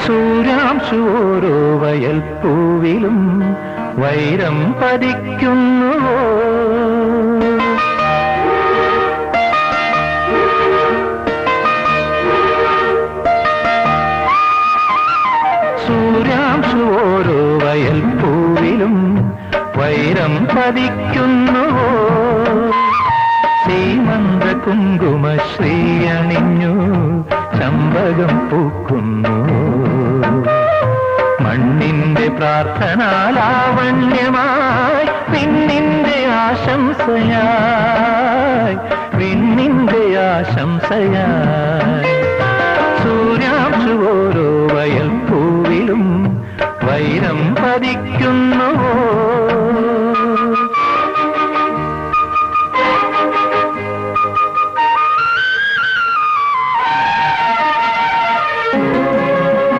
സൂര്യാംശു ഓരോ വയൽപ്പൂവിലും വൈരം പതിക്കുന്നുവോ? സൂര്യാംശു ഓരോ വയൽപ്പൂവിലും വൈരം പതിക്കുന്നുവോ? സീമന്ത കുങ്കുമശ്രീ അണിഞ്ഞു ചമ്പകം പൂക്കുന്നു. മണ്ണിന്റെ പ്രാർത്ഥനാലാവണ്യമായി പിന്നിന്റെ ആശംസയായി, പിന്നിന്റെ ആശംസയായി. സൂര്യാംശു ഓരോ